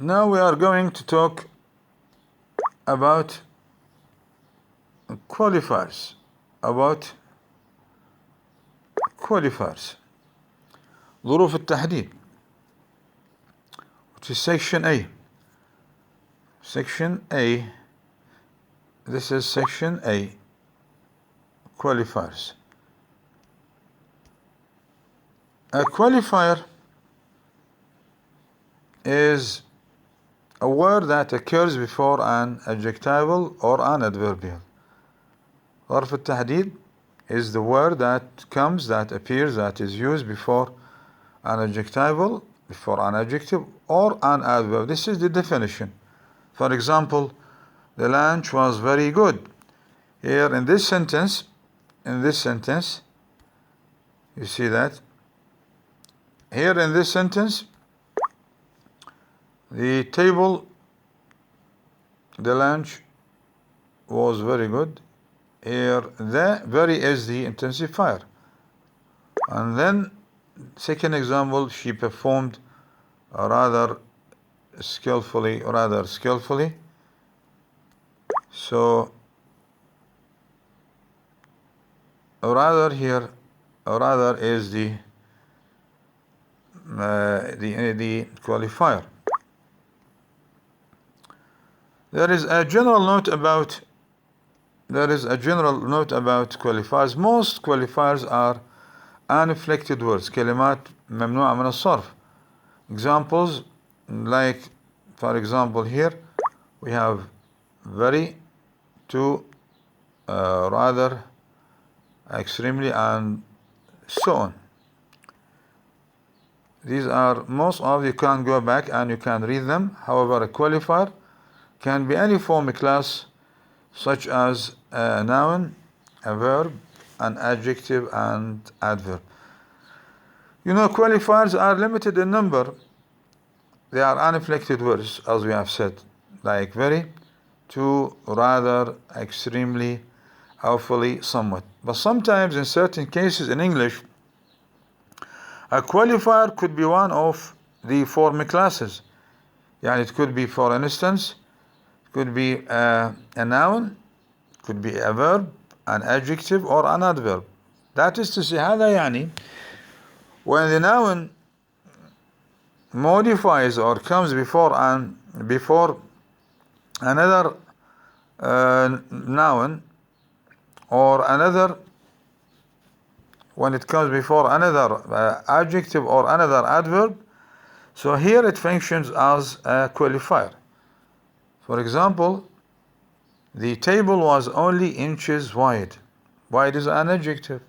Now we are going to talk about qualifiers. ظروف التحديد, which is section A. Section A. This is section A. Qualifiers. A qualifier is a word that occurs before an adjectival or an adverbial. ظرف التحديد is the word that appears, that is used before an adjectival, before an adjective, or an adverb. This is the definition. For example, the lunch was very good. Here in this sentence, you see that? Here in this sentence, the lunch was very good. Here, the very is the intensifier. And then, second example, she performed rather skillfully. So, rather is the qualifier. There is a general note about qualifiers. Most qualifiers are uninflected words, كلمات ممنوعة من الصرف. Examples, like for example here we have very, to, rather, extremely, and so on. These are most of, you can go back and you can read them. However, a qualifier can be any form class, such as a noun, a verb, an adjective, and adverb. You know, qualifiers are limited in number. They are uninflected words, as we have said, like very, to, rather, extremely, awfully, somewhat. But sometimes, in certain cases in English, a qualifier could be one of the form classes. Yani it could be, for instance, could be a noun, could be a verb, an adjective, or an adverb. That is to say, هذا يعني when the noun modifies or comes before another noun, or another, when it comes before another adjective or another adverb, so here it functions as a qualifier. For example, the table was only inches wide. Wide is an adjective.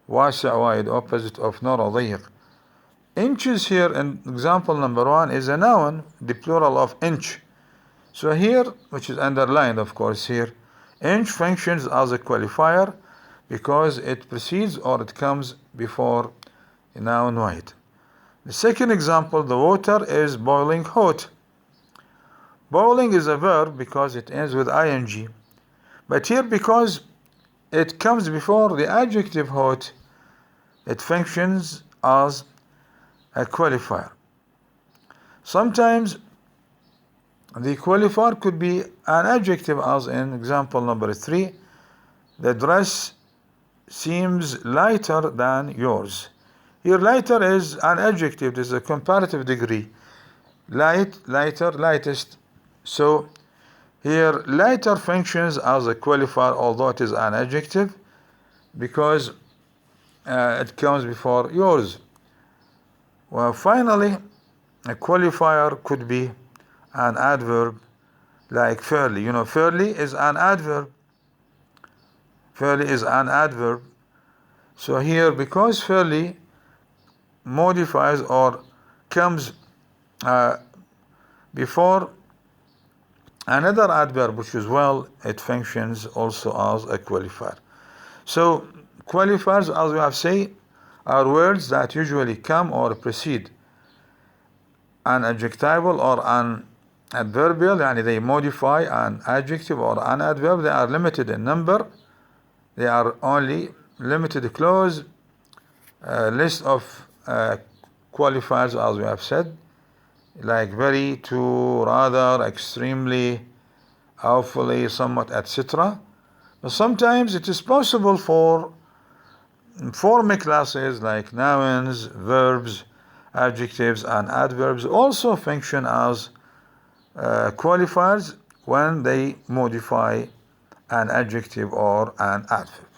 واسع, wide, opposite of نور, ضيق. Inches here in example number 1 is a noun, the plural of inch. So here, which is underlined of course here, inch functions as a qualifier because it precedes or it comes before a noun wide. The second example, the water is boiling hot. Boiling is a verb because it ends with ing. But here, because it comes before the adjective hot, it functions as a qualifier. Sometimes the qualifier could be an adjective, as in example number 3, the dress seems lighter than yours. Here, lighter is an adjective. This is a comparative degree. Light, lighter, lightest. So here, lighter functions as a qualifier, although it is an adjective, because it comes before yours. Well, finally, a qualifier could be an adverb, like fairly. You know, fairly is an adverb. So here, because fairly modifies or comes before another adverb, which is well, it functions also as a qualifier. So qualifiers, as we have said, are words that usually come or precede an adjectival or an adverbial, and they modify an adjective or an adverb. They are limited in number. They are only limited close list of qualifiers, as we have said. like very, to, rather, extremely, awfully, somewhat, etc. But sometimes it is possible for formal classes like nouns, verbs, adjectives, and adverbs also function as qualifiers when they modify an adjective or an adverb.